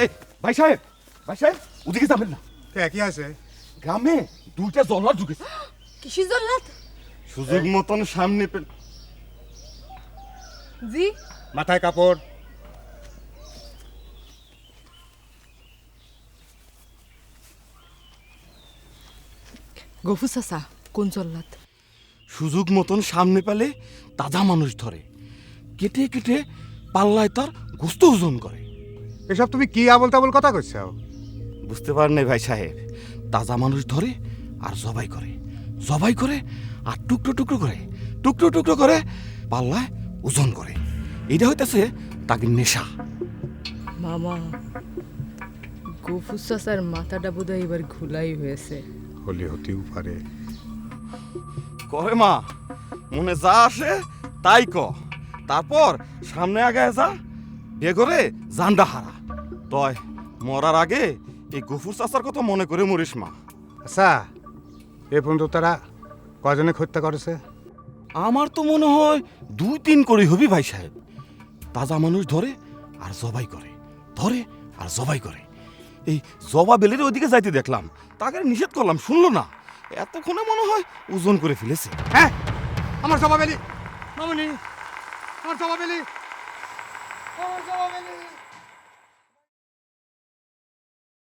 এই ভাই সাহেব, ভাই সাহেব, ওদিকে যাবেন না। কি আছে? গ্রামে দুইটা জল্লাদ ঢুকেছে। কিসের জল্লাদ? সুযোগ মতন সামনে পেল। জি মাথায় কাপড়। গফু চাচা, কোন জল্লাদ? সুযোগ মতন সামনে পেলে তাজা মানুষ ধরে, কেটে কেটে পাল্লায় তার গোস্ত ওজন করে। এসব তুমি কি আবল তাবল কথা কইছো? বুঝতে পারেন নাই ভাই সাহেব, তাজা মানুষ ধরে আর জবাই করে, জবাই করে আর টুকরো টুকরো করে, টুকরো টুকরো করে পাল্লায় ওজন করে। এটা হইতেছে তাকে নেশা। মামা, গফু চাচার মাথাটা বোধহয় এবার ঘুলাই হয়েছে। হলে হতেও পারে। কহে মা, মনে যা আসে তাই ক, তারপর সামনে আগে যা, বেগরে জান্ডা হারা। তয় মরার আগে এই গফুর চাচার কথা মনে করে মরিস মা। আচ্ছা, এ পর্যন্ত তারা কজনে হত্যা করেছে? আমার তো মনে হয় 2-3 করে হবি ভাই সাহেব। তাজা মানুষ ধরে আর জবাই করে, ধরে আর জবাই করে। এই জবা বেলের ওইদিকে যাইতে দেখলাম, তাকে নিষেধ করলাম, শুনলো না। এতক্ষণে মনে হয় ওজন করে ফেলেছে। হ্যাঁ, আমার জবাবেলি মামুনি, আমার জবাবেলি, আমার জবাবেলি।